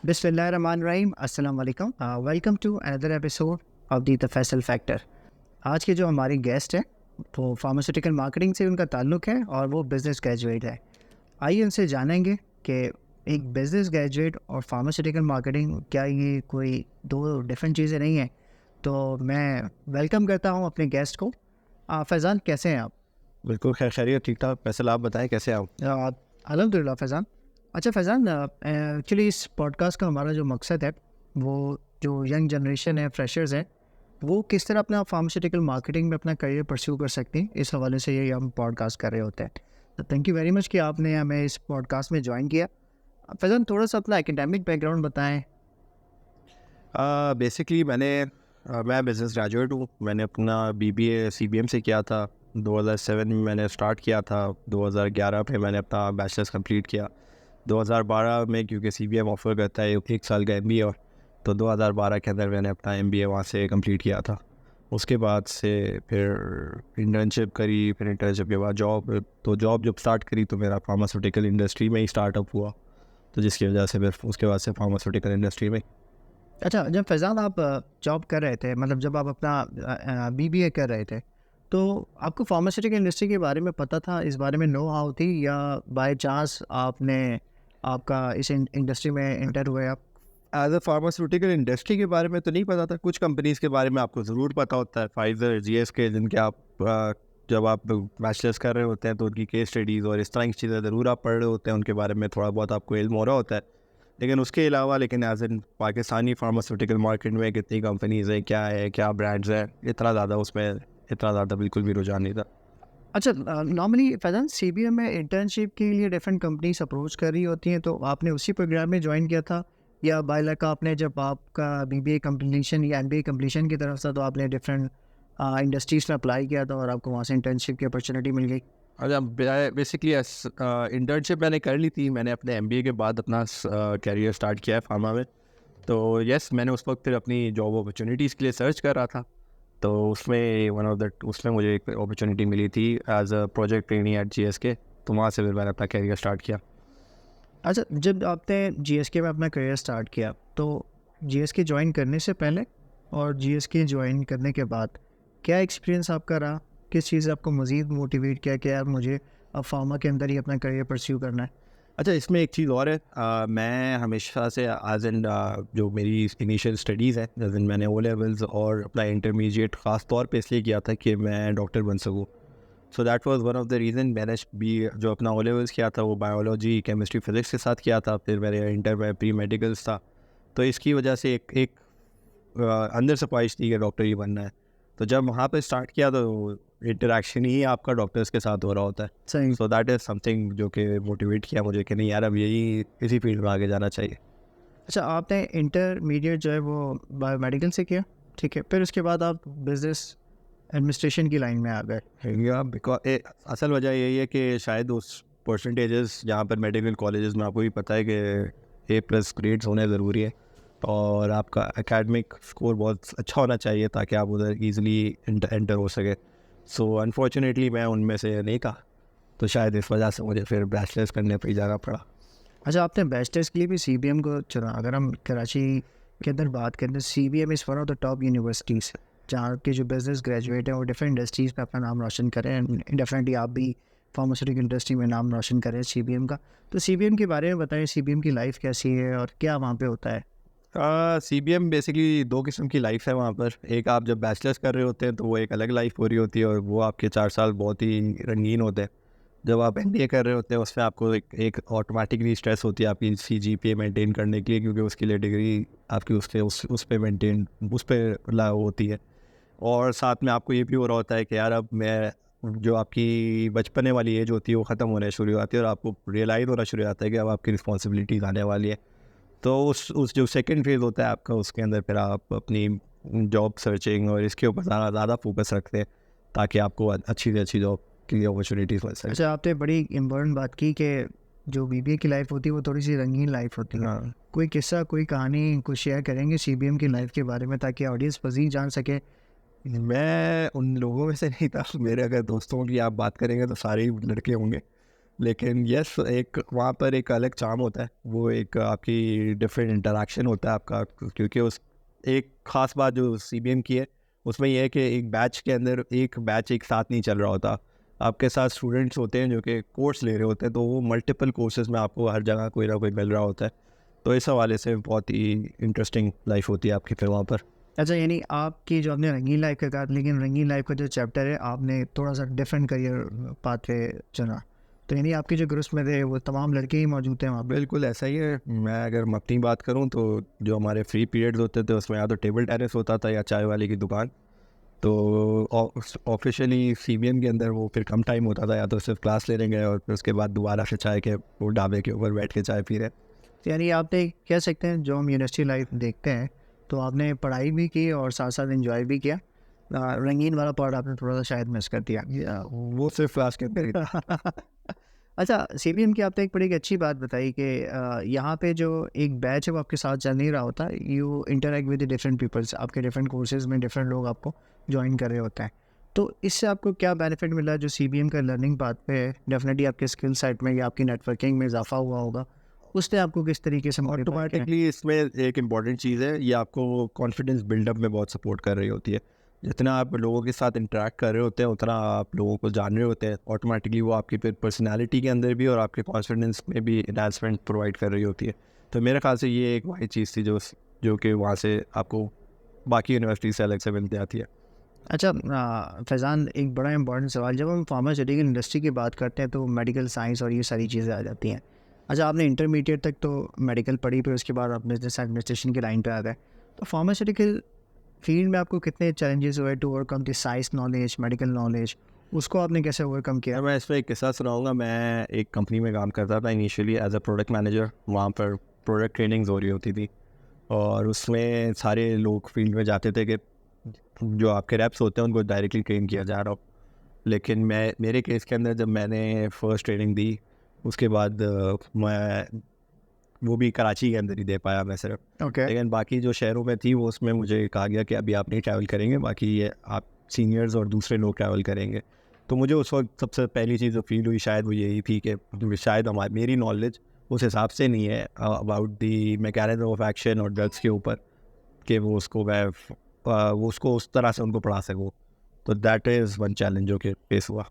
बिस्मिल्लाहिर्रहमानिर्रहीम, अस्सलाम वालेकुम। Welcome to another episode of the Faisal factor. आज के जो हमारी गेस्ट हैं वो फार्मास्यूटिकल मार्केटिंग से उनका ताल्लुक़ है और वो बिज़नेस ग्रेजुएट है। आइए उनसे जानेंगे कि एक बिज़नेस ग्रेजुएट और फार्मास्यूटिकल मार्केटिंग क्या ये कोई दो डिफरेंट चीज़ें नहीं हैं। तो मैं वेलकम करता हूँ अपने गेस्ट को। फैज़ान, कैसे हैं आप? बिल्कुल खैरियत, ठीक-ठाक। फैसल, आप बताएँ कैसे हैं आप? अल्हम्दुलिल्लाह फैज़ान। अच्छा फैज़ान, एक्चुअली इस पॉडकास्ट का हमारा जो मकसद है वो जो यंग जनरेशन है, फ्रेशर्स हैं, वो किस तरह अपना फार्मास्यूटिकल मार्केटिंग में अपना करियर परस्यू कर सकते हैं, इस हवाले से ये हम पॉडकास्ट कर रहे होते हैं। तो थैंक यू वेरी मच कि आपने हमें इस पॉडकास्ट में ज्वाइन किया। फैज़ान, थोड़ा सा अपना एकेडमिक बैकग्राउंड बताएँ। बेसिकली मैं बिज़नेस ग्रेजुएट हूँ। मैंने अपना बीबीए सीबीएम से किया था। 2007 में मैंने स्टार्ट किया था। 2011 पे मैंने अपना बैचलर्स कंप्लीट किया। 2012 में, क्योंकि सीबीएम ऑफ़र करता है 1 साल का एमबीए, और तो 2012 के अंदर मैंने अपना एमबीए वहाँ से कंप्लीट किया था। उसके बाद से फिर इंटर्नशिप करी, फिर इंटर्नशिप के बाद जॉब। तो जॉब जब स्टार्ट करी तो मेरा फार्मास्यूटिकल इंडस्ट्री में ही स्टार्टअप हुआ, तो जिसकी वजह से फिर उसके बाद से फार्मास्यूटिकल इंडस्ट्री में। अच्छा, जब फैज़ान आप जॉब कर रहे थे, मतलब जब आप अपना बीबीए कर रहे थे, तो आपको फार्मास्यूटिकल इंडस्ट्री के बारे में पता था, इस बारे में नो हाउ थी, या बाय चांस आपका इस इंडस्ट्री में एंटर हुए आप? एज अ फार्मास्यूटिकल इंडस्ट्री के बारे में तो नहीं पता था। कुछ कंपनीज़ के बारे में आपको ज़रूर पता होता है, फाइज़र, जीएसके, जिनके जब आप बैचलर्स कर रहे होते हैं तो उनकी केस स्टडीज़ और इस तरह की चीज़ें ज़रूर आप पढ़ रहे होते हैं, उनके बारे में थोड़ा बहुत आपको इल्म हो रहा होता है। लेकिन उसके अलावा, लेकिन as in Pakistani pharmaceutical market में कितनी कंपनीज़ हैं, क्या ब्रांड्स हैं, इतना ज़्यादा बिल्कुल भी रुझान नहीं था। अच्छा, नॉर्मली फैज़ान, सीबीएम में इंटर्नशिप के लिए डिफरेंट कंपनीज अप्रोच कर रही होती हैं, तो आपने उसी प्रोग्राम में ज्वाइन किया था, या बाय लक आपने जब आपका बीबीए कंप्लीशन या एमबीए कंप्लीशन की तरफ था तो आपने डिफरेंट इंडस्ट्रीज में अप्लाई किया था और आपको वहाँ से इंटर्नशिप की अपॉर्चुनिटी मिल गई? अच्छा, बेसिकली इंटर्नशिप मैंने कर ली थी। मैंने अपने एमबीए के बाद अपना कैरियर स्टार्ट किया है फार्मा में। तो यस, मैंने उस वक्त फिर अपनी जॉब अपॉर्चुनिटीज़ के लिए सर्च कर रहा था। तो उसमें मुझे एक अपॉर्चुनिटी मिली थी as a project trainee at GSK. तो वहाँ से फिर मैंने अपना कैरियर स्टार्ट किया। अच्छा, जब आपने जीएसके में अपना करियर स्टार्ट किया, तो जीएसके ज्वाइन करने से पहले और जीएसके ज्वाइन करने के बाद क्या एक्सपीरियंस आपका रहा? किस चीज़ ने आपको मज़ीद मोटिवेट किया कि यार मुझे अब फार्मा के अंदर ही अपना करियर परस्यू करना है? अच्छा, इसमें एक चीज़ और है। मैं हमेशा से एज इन जो मेरी इनिशियल स्टडीज़ है, जैसे मैंने ओ लेवल्स और अपना इंटरमीडिएट ख़ास तौर पे इसलिए किया था कि मैं डॉक्टर बन सकूँ। So that was one of the reason. मैंने भी जो अपना ओ लेवल्स किया था वो बायोलॉजी, केमिस्ट्री, फिज़िक्स के साथ किया था। फिर मेरे इंटर में प्री मेडिकल्स था। तो इसकी वजह से एक एक अंदर से ख्वाहिश थी कि डॉक्टर ही बनना है। तो जब वहाँ पे स्टार्ट किया तो इंटरेक्शन ही आपका डॉक्टर्स के साथ हो रहा होता है। सही। सो दैट इज़ समथिंग जो कि मोटिवेट किया मुझे कि नहीं यार, अब इसी फील्ड में आगे जाना चाहिए। अच्छा, आपने इंटरमीडिएट जो है वो बायोमेडिकल से किया, ठीक है, फिर उसके बाद आप बिजनेस एडमिनिस्ट्रेशन की लाइन में आ गए। या बिकॉज असल वजह यही है कि शायद उस परसेंटेजेस जहाँ पर मेडिकल कॉलेजेस में आपको भी पता है कि A+ ग्रेड्स होने ज़रूरी है, और आपका एकेडमिक स्कोर बहुत अच्छा होना चाहिए ताकि आप उधर ईज़िली एंटर हो सके। सो अनफॉर्चुनेटली मैं उनमें से नहीं था, तो शायद इस वजह से मुझे फिर बैचलर्स करने पर ही जाना पड़ा। अच्छा, आपने बैचलर्स के लिए भी सीबीएम को चुना। अगर हम कराची के अंदर बात करें तो CBM is one of the top universities जहाँ के जो बिजनेस ग्रेजुएट हैं वो डिफरेंट इंडस्ट्रीज़ में अपना नाम रोशन करें, एंड डेफिनेटली आप भी फार्मास्यूटिकल इंडस्ट्री में नाम रोशन करें सीबीएम का। तो सीबीएम के बारे में बताएं, सीबीएम की लाइफ कैसी है और क्या वहाँ पे होता है? CBM बेसिकली 2 किस्म की लाइफ है वहाँ पर। एक, आप जब बैचलर्स कर रहे होते हैं तो वो एक अलग लाइफ हो रही होती है, और वो आपके 4 साल बहुत ही रंगीन होते हैं। जब आप एमबीए कर रहे होते हैं उसमें आपको एक ऑटोमेटिकली स्ट्रेस होती है आपकी सीजीपीए मेंटेन करने के लिए, क्योंकि उसके लिए डिग्री आपकी उस पे मेंटेन उस पे लागू होती है। और साथ में आपको ये भी हो रहा होता है कि यार अब मैं, जो आपकी बचपने वाली एज होती है वो ख़त्म होने शुरू हो जाती है, और आपको रियलाइज़ होना शुरू हो जाता है कि अब आपकी रिस्पॉन्सिबिलिटीज़ आने वाली है। तो उस जो सेकंड फेज़ होता है आपका, उसके अंदर फिर आप अपनी जॉब सर्चिंग और इसके ऊपर ज़्यादा फोकस रखते हैं ताकि आपको अच्छी से अच्छी जॉब के लिए अपॉर्चुनिटीज़ मिल सके। अच्छा, आपने बड़ी इम्पोर्टेंट बात की कि जो बीबीए की लाइफ होती है वो थोड़ी सी रंगीन लाइफ होती है। हाँ, कोई किस्सा, कोई कहानी कुछ शेयर करेंगे सीबीएम की लाइफ के बारे में, ताकि ऑडियंस मज़ीद जान सके? मैं उन लोगों में से नहीं था। मेरे अगर दोस्तों की आप बात करेंगे तो सारे ही लड़के होंगे। लेकिन यस, एक वहाँ पर एक अलग चार्म होता है, वो एक आपकी डिफरेंट इंटरेक्शन होता है आपका, क्योंकि उस एक ख़ास बात जो सीबीएम की है उसमें यह है कि एक बैच के अंदर एक बैच एक साथ नहीं चल रहा होता, आपके साथ स्टूडेंट्स होते हैं जो कि कोर्स ले रहे होते हैं, तो वो मल्टीपल कोर्सेज में आपको हर जगह कोई ना कोई मिल रहा होता है। तो इस हवाले से बहुत ही इंटरेस्टिंग लाइफ होती है आपकी फिर वहाँ पर। अच्छा, यानी आपकी जो आपने रंगीन लाइफ का कहा, लेकिन रंगीन लाइफ का जो चैप्टर है आपने थोड़ा सा डिफरेंट करियर पाथवे चुना, तो यानी आपके जो ग्रुप्स में थे वो तमाम लड़के ही मौजूद थे वहाँ पे? बिल्कुल ऐसा ही है। मैं अगर मैं अपनी बात करूँ तो जो हमारे फ्री पीरियड्स होते थे उसमें या तो टेबल टेनिस होता था या चाय वाले की दुकान। तो ऑफिशियली सीबीएम के अंदर वो फिर कम टाइम होता था, या तो सिर्फ क्लास लेने गए और फिर उसके बाद दोबारा से चाय के वो ढाबे के ऊपर बैठ के चाय पी रहे। तो यानी आपने कह सकते हैं जो हम यूनिवर्सिटी लाइफ देखते हैं, तो आपने पढ़ाई भी की और साथ साथ एंजॉय भी किया। रंगीन वाला पार्ट आपने थोड़ा सा शायद मिस कर दिया। वो सिर्फ क्लास के अंदर ही। अच्छा, सीबीएम की आपने एक बड़ी अच्छी बात बताई कि यहाँ पे जो एक बैच है वो आपके साथ चल नहीं रहा होता, you interact with different peoples, आपके डिफरेंट कोर्सेज में डिफरेंट लोग आपको ज्वाइन कर रहे होते हैं। तो इससे आपको क्या बेनिफिट मिला जो सीबीएम का लर्निंग पाथ पे है? डेफिनेटली आपके स्किल सेट में या आपकी नेटवर्किंग में इजाफा हुआ होगा, उसने आपको किस तरीके से मोटिवेट किया? ऑटोमेटिकली इसमें एक इम्पॉर्टेंट चीज़ है, ये आपको कॉन्फिडेंस बिल्डअप में बहुत सपोर्ट कर रही होती है। जितना आप लोगों के साथ इंटरेक्ट कर रहे होते हैं उतना आप लोगों को जान रहे होते हैं, ऑटोमेटिकली वो आपकी फिर पर्सनालिटी के अंदर भी और आपके कॉन्फिडेंस में भी एनहांसमेंट प्रोवाइड कर रही होती है। तो मेरे ख्याल से ये एक वही चीज़ थी जो जो कि वहाँ से आपको बाकी यूनिवर्सिटी से अलग से मिलती आती है। अच्छा, फैज़ान, एक बड़ा इंपॉर्टेंट सवाल, जब हम फार्मास्यूटिकल इंडस्ट्री की बात करते हैं तो मेडिकल साइंस और ये सारी चीज़ें आ जाती हैं। अच्छा, आपने इंटरमीडिएट तक तो मेडिकल पढ़ी, फिर उसके बाद आप बिजनेस एडमिनिस्ट्रेशन की लाइन पे आ गए। तो फार्मास्यूटिकल फील्ड में आपको कितने चैलेंजेस हुए to overcome the science knowledge, medical knowledge, उसको आपने कैसे ओवरकम किया? मैं इस पर एक किस्सा सुनाऊंगा। मैं एक कंपनी में काम करता था initially as a product manager. वहाँ पर प्रोडक्ट ट्रेनिंग्स हो रही होती थी और उसमें सारे लोग फील्ड में जाते थे कि जो आपके रैप्स होते हैं उनको डायरेक्टली ट्रेन किया जा रहा हो। लेकिन मैं मेरे केस के अंदर जब मैंने फ़र्स्ट ट्रेनिंग दी उसके बाद मैं वो भी कराची के अंदर ही दे पाया मैं सिर्फ। ओके। लेकिन बाकी जो शहरों में थी वो उसमें मुझे कहा गया कि अभी आप नहीं ट्रैवल करेंगे, बाकी ये आप सीनियर्स और दूसरे लोग ट्रैवल करेंगे। तो मुझे उस वक्त सबसे पहली चीज़ जो फील हुई शायद वो यही थी कि शायद हमारी मेरी नॉलेज उस हिसाब से नहीं है about the mechanism of action और ड्रग्स के ऊपर कि वो उसको मैं वो उसको उस तरह से उनको पढ़ा सकूँ। तो दैट इज़ वन चैलेंज जो कि फेस हुआ।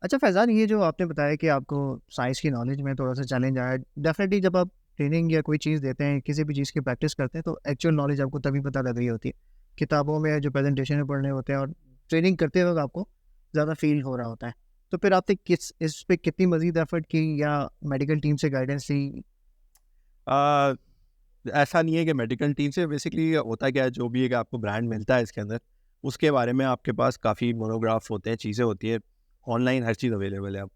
अच्छा फैज़ान, ये जो आपने बताया कि आपको साइंस की नॉलेज में थोड़ा सा चैलेंज आया, डेफिनेटली जब आप ट्रेनिंग या कोई चीज़ देते हैं, किसी भी चीज़ की प्रैक्टिस करते हैं, तो एक्चुअल नॉलेज आपको तभी पता लग रही होती है। किताबों में जो प्रेजेंटेशन में पढ़ने होते हैं और ट्रेनिंग करते वक्त आपको ज़्यादा फील हो रहा होता है। तो फिर आपने किस इस पे कितनी मज़ीद एफर्ट की या मेडिकल टीम से गाइडेंस ली? अ, ऐसा नहीं है कि मेडिकल टीम से बेसिकली होता क्या है, जो भी एक आपको ब्रांड मिलता है इसके अंदर उसके बारे में आपके पास काफ़ी मोनोग्राफ्स होते हैं, चीज़ें होती है, ऑनलाइन हर चीज़ अवेलेबल है अब।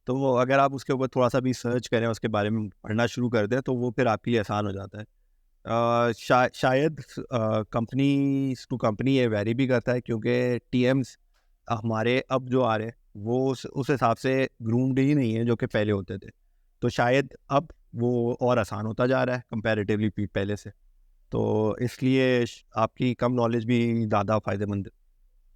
तो वो अगर आप उसके ऊपर थोड़ा सा भी सर्च करें, उसके बारे में पढ़ना शुरू कर दें तो वो फिर आपके लिए आसान हो जाता है। शायद कंपनी टू कंपनी ये वेरी भी करता है, क्योंकि टीएम्स हमारे अब जो आ रहे हैं वो उस हिसाब से ग्रूम्ड ही नहीं है जो कि पहले होते थे। तो शायद अब वो और आसान होता जा रहा है कंपैरेटिवली पहले से। तो इसलिए आपकी कम नॉलेज भी ज़्यादा फ़ायदेमंद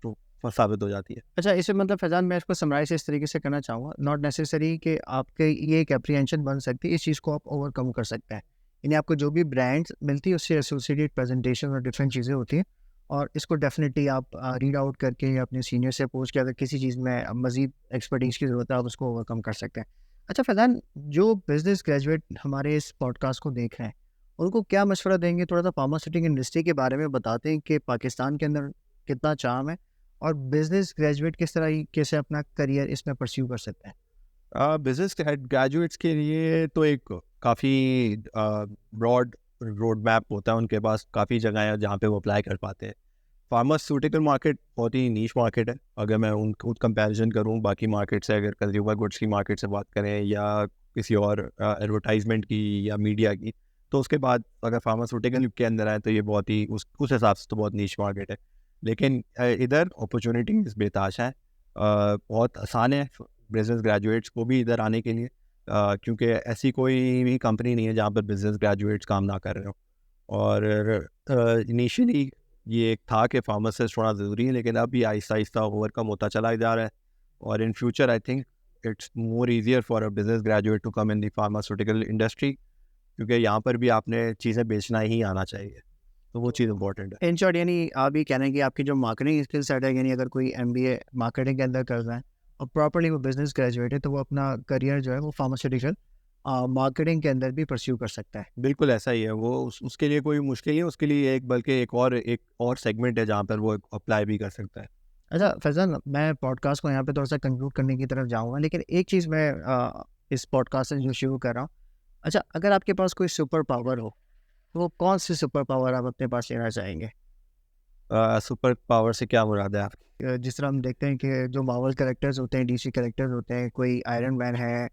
तो साबित हो जाती है। अच्छा, इसमें मतलब फैज़ान, मैं इसको समराइज़ इस तरीके से करना चाहूँगा, नॉट नेसेसरी कि आपके ये एक एप्रीहेंशन बन सकती है, इस चीज़ को आप ओवरकम कर सकते हैं। यानी आपको जो भी ब्रांड्स मिलती है उससे एसोसिएटेड प्रेजेंटेशन और डिफरेंट चीज़ें होती हैं, और इसको डेफिनिटली आप रीड आउट करके या अपने सीनियर से पूछ के अगर किसी चीज़ में मज़ीद एक्सपर्टीज़ की ज़रूरत है, आप उसको ओवरकम कर सकते हैं। अच्छा फैज़ान, जो बिज़नेस ग्रेजुएट हमारे इस पॉडकास्ट को देख रहे हैं, उनको क्या मशवरा देंगे? थोड़ा-सा फार्मास्यूटिकल इंडस्ट्री के बारे में बताते हैं कि पाकिस्तान के अंदर कितना चार्म है और बिज़नेस ग्रेजुएट किस तरीके से अपना करियर इसमें परस्यू कर सकते हैं? बिजनेस ग्रेजुएट्स के लिए तो एक काफ़ी ब्रॉड रोड मैप होता है, उनके पास काफ़ी जगह है जहाँ पे वो अप्लाई कर पाते हैं। फार्मास्यूटिकल मार्केट बहुत ही नीश मार्केट है, अगर मैं उन कंपैरिजन करूँ बाकी मार्केट से, अगर कंज्यूमर गुड्स की मार्केट से बात करें या किसी और एडवर्टाइजमेंट की या मीडिया की, तो उसके बाद अगर फार्मास्यूटिकल के अंदर आए तो ये बहुत ही उस हिसाब से तो बहुत नीश मार्केट है। लेकिन इधर अपॉर्चुनिटीज़ बेताश हैं, बहुत आसान है बिजनेस ग्रेजुएट्स को भी इधर आने के लिए, क्योंकि ऐसी कोई भी कंपनी नहीं है जहाँ पर बिजनेस ग्रेजुएट्स काम ना कर रहे हो। और इनिशियली ये एक था कि फार्मासिस्ट थोड़ा ज़रूरी है, लेकिन अब ये आहिस्ता आहिस्ता ओवरकम होता चला जा रहा है। और in future I think it's more easier for a business graduate to come in the pharmaceutical industry, क्योंकि यहाँ पर भी आपने चीज़ें बेचना ही आना चाहिए, तो वो चीज़ इम्पोर्टेंट है। इन शॉर्ट यानी आप ये कह रहे हैं कि आपकी जो मार्केटिंग स्किल सेट है, यानी अगर कोई एमबीए मार्केटिंग के अंदर कर रहा है और प्रॉपर्ली वो बिजनेस ग्रेजुएट है, तो वो अपना करियर जो है वो फार्मास्यूटिकल मार्केटिंग के अंदर भी परस्यू कर सकता है। बिल्कुल ऐसा ही है, वो उसके लिए कोई मुश्किल नहीं है, उसके लिए एक बल्कि एक और सेगमेंट है जहाँ पर वो अप्लाई भी कर सकता है। अच्छा फैज़ान, मैं पॉडकास्ट को यहाँ पे थोड़ा-सा कंक्लूड करने की तरफ जाऊँगा, लेकिन एक चीज़ मैं इस पॉडकास्ट से जो शुरू कर रहा हूँ, अच्छा अगर आपके पास कोई सुपर पावर हो, तो वो कौन-सी सुपर पावर आप अपने पास लेना चाहेंगे? सुपर पावर से क्या मुराद है आपकी? जिस तरह हम देखते हैं कि जो मार्वल कैरेक्टर्स होते हैं, डीसी कैरेक्टर्स होते हैं, कोई आयरन मैन है,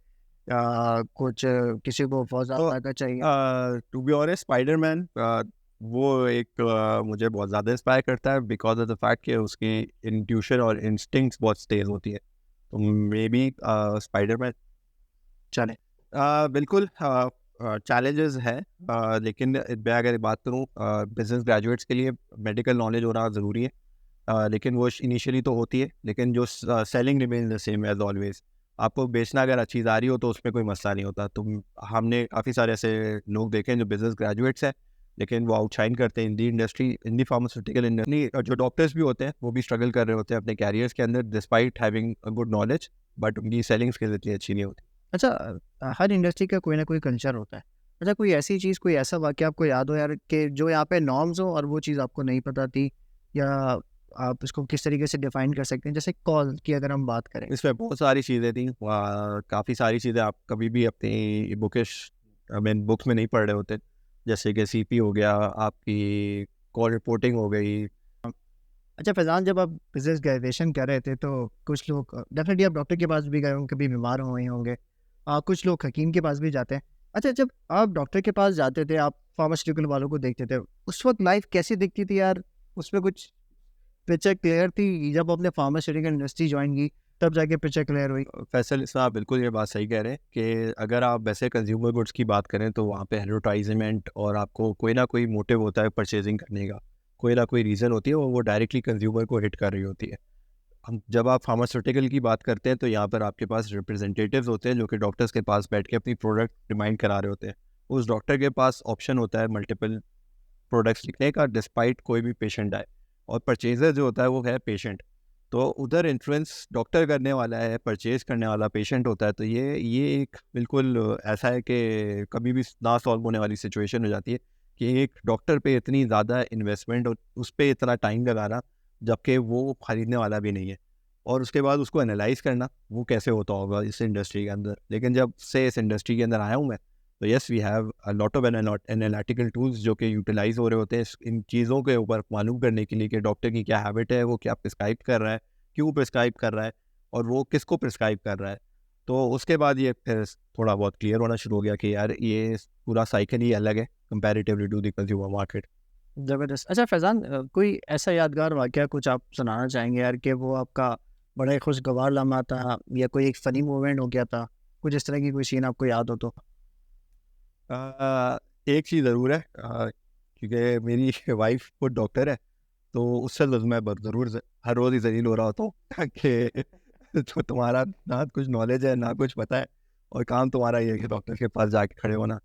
कुछ किसी को बहुत तो ज़्यादा ताकत चाहिए। टू बी ऑनेस्ट स्पाइडरमैन वो एक मुझे बहुत ज़्यादा इंस्पायर करता है बिकॉज ऑफ द फैक्ट कि उसकी इंट्यूशन और इंस्टिंक्ट्स बहुत तेज होती है, तो मे बी स्पाइडरमैन। चलें, बिल्कुल चैलेंजेस हैं, लेकिन मैं अगर बात करूँ बिजनेस ग्रेजुएट्स के लिए मेडिकल नॉलेज होना ज़रूरी है, लेकिन वो इनिशियली तो होती है, लेकिन जो selling remain the same as always. आपको बेचना अगर अच्छी चीज़ आ रही हो तो उसमें कोई मसला नहीं होता। तो हमने काफ़ी सारे ऐसे लोग देखे हैं जो बिजनेस ग्रेजुएट्स हैं, लेकिन वो आउटशाइन करते हैं इन दी इंडस्ट्री, इन दी फार्मास्यूटिकल इंडस्ट्री। जो डॉक्टर्स भी होते हैं वो भी स्ट्रगल कर रहे होते हैं अपने कैरियर्स के अंदर despite having a good knowledge, but उनकी सेलिंग स्किल्स इतनी अच्छी नहीं होती। अच्छा हर इंडस्ट्री का कोई ना कोई कल्चर होता है। अच्छा कोई ऐसी चीज़, कोई ऐसा वाक़या आपको याद हो यार कि जो यहाँ पे नॉर्म्स हो और वो चीज़ आपको नहीं पता थी, या आप इसको किस तरीके से डिफ़ाइन कर सकते हैं? जैसे कॉल की अगर हम बात करें। इसमें बहुत सारी चीज़ें थी, काफ़ी सारी चीज़ें आप कभी भी अपनी बुकिश आई मीन बुक्स में नहीं पढ़ रहे होते, जैसे कि सीपी हो गया, आपकी कॉल रिपोर्टिंग हो गई। अच्छा फैज़ान, जब आप बिज़नेस ग्रेजुएशन कर रहे थे तो कुछ लोग डेफ़िनेटली आप डॉक्टर के पास भी गए होंगे, कभी बीमार हुए होंगे। कुछ लोग हकीम के पास भी जाते हैं। अच्छा जब आप डॉक्टर के पास जाते थे, आप फार्मास्यूटिकल वालों को देखते थे, उस वक़्त लाइफ़ कैसी दिखती थी यार? उसमें कुछ पिक्चर क्लियर थी? जब आपने फार्मास्यूटिकल इंडस्ट्री जॉइन की, तब जाके पिक्चर क्लियर हुई? फैसल इसमें आप बिल्कुल ये बात सही कह रहे हैं कि अगर आप वैसे कंज्यूमर गुड्स की बात करें तो वहाँ पे एडवर्टाइजमेंट और आपको कोई ना कोई मोटिव होता है परचेजिंग करने का, कोई ना कोई रीज़न होती है और वो डायरेक्टली कंज्यूमर को हिट कर रही होती है। हम जब आप फार्मास्यूटिकल की बात करते हैं तो यहाँ पर आपके पास रिप्रेजेंटेटिव्स होते हैं जो कि डॉक्टर्स के पास बैठ के अपनी प्रोडक्ट रिमाइंड करा रहे होते हैं। उस डॉक्टर के पास ऑप्शन होता है मल्टीपल प्रोडक्ट्स लिखने का डिस्पाइट कोई भी पेशेंट आए, और परचेजर जो होता है वो है पेशेंट। तो उधर इन्फ्लुएंस डॉक्टर करने वाला है, परचेज करने वाला पेशेंट होता है। तो ये एक बिल्कुल ऐसा है कि कभी भी ना सॉल्व होने वाली सिचुएशन हो जाती है कि एक डॉक्टर पे इतनी ज़्यादा इन्वेस्टमेंट और उस पे इतना टाइम लगाना, जबकि वो खरीदने वाला भी नहीं है, और उसके बाद उसको एनालाइज करना वो कैसे होता होगा इस इंडस्ट्री के अंदर। लेकिन जब से इस इंडस्ट्री के अंदर आया हूँ मैं, तो yes we have a lot of analytical tools जो कि यूटिलाइज हो रहे होते हैं इन चीज़ों के ऊपर मालूम करने के लिए कि डॉक्टर की क्या हैबिट है, वो क्या प्रिस्क्राइब कर रहा है, क्यों प्रिस्क्राइब कर रहा है, और वो किसको प्रिस्क्राइब कर रहा है। तो उसके बाद ये फिर थोड़ा बहुत क्लियर होना शुरू हो गया कि यार ये पूरा साइकिल ही अलग है comparatively to the consumer market. ज़बरदस्त। अच्छा फैज़ान, कोई ऐसा यादगार वाक़या कुछ आप सुनाना चाहेंगे यार कि वो आपका बड़ा ही खुशगवार लम्हा था, या कोई एक फ़नी मोमेंट हो गया था? कुछ इस तरह की कोई सीन आपको याद हो तो? एक चीज़ ज़रूर है, क्योंकि मेरी वाइफ खुद डॉक्टर है, तो उससे मैं ज़रूर हर रोज़ ही ज़लील हो रहा होता हूँ कि तो तुम्हारा ना कुछ नॉलेज है ना कुछ पता है, और काम तुम्हारा ये है कि डॉक्टर के पास जाके खड़े होना।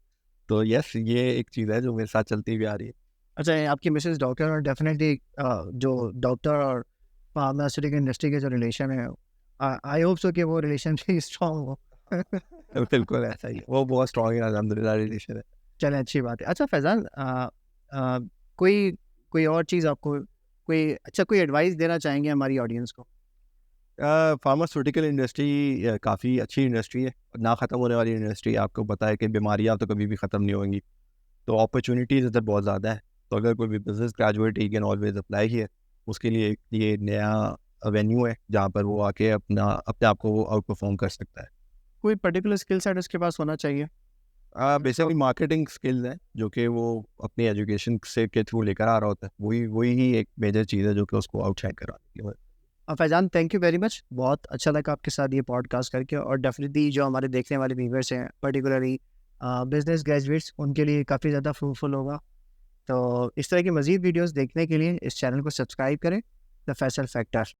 तो यस ये एक चीज़ है जो मेरे साथ चलती हुई आ रही है। अच्छा, ये आपकी मिसेज़ डॉक्टर, और डेफ़िनेटली जो डॉक्टर और फार्मास्यूटिकल इंडस्ट्री के जो रिलेशन है, आई होप सो कि वो रिलेशन भी स्ट्रॉन्ग हो। तो बिल्कुल ऐसा ही है, वो बहुत स्ट्रॉन्ग है, अल्हम्दुलिल्लाह रिलेशन है। चलें, अच्छी बात है। अच्छा फैज़ान, अ, कोई कोई और चीज़ आपको, कोई एडवाइस देना चाहेंगे हमारी ऑडियंस को? फार्मास्यूटिकल इंडस्ट्री काफ़ी अच्छी इंडस्ट्री है, ना ख़त्म होने वाली इंडस्ट्री है। आपको पता है कि बीमारियाँ तो कभी भी ख़त्म नहीं होंगी, तो अपॉर्चुनिटीज़ इधर बहुत ज़्यादा है। तो अगर कोई भी business graduate he can always apply here, उसके लिए ये नया वेन्यू है जहाँ पर वो आके अपने आप को आउट परफॉर्म कर सकता है। कोई पर्टिकुलर स्किल सेट उसके पास होना चाहिए? बेसिकली मार्केटिंग स्किल्स हैं जो कि वो अपनी एजुकेशन से के थ्रू लेकर आ रहा होता है, वही वही ही एक मेजर चीज़ है जो कि उसको आउटशाइन कराती है। Faizan, thank you very much. बहुत अच्छा लगा आपके साथ ये पॉडकास्ट करके, और डेफ़िनिटली जो हमारे देखने वाले व्यूअर्स हैं, पर्टिकुलरली बिज़नेस ग्रेजुएट्स, उनके लिए काफ़ी ज़्यादा फ्रूटफुल होगा। तो इस तरह की मज़ीद वीडियोज़ देखने के लिए इस चैनल को सब्सक्राइब करें, द फैसल फैक्टर।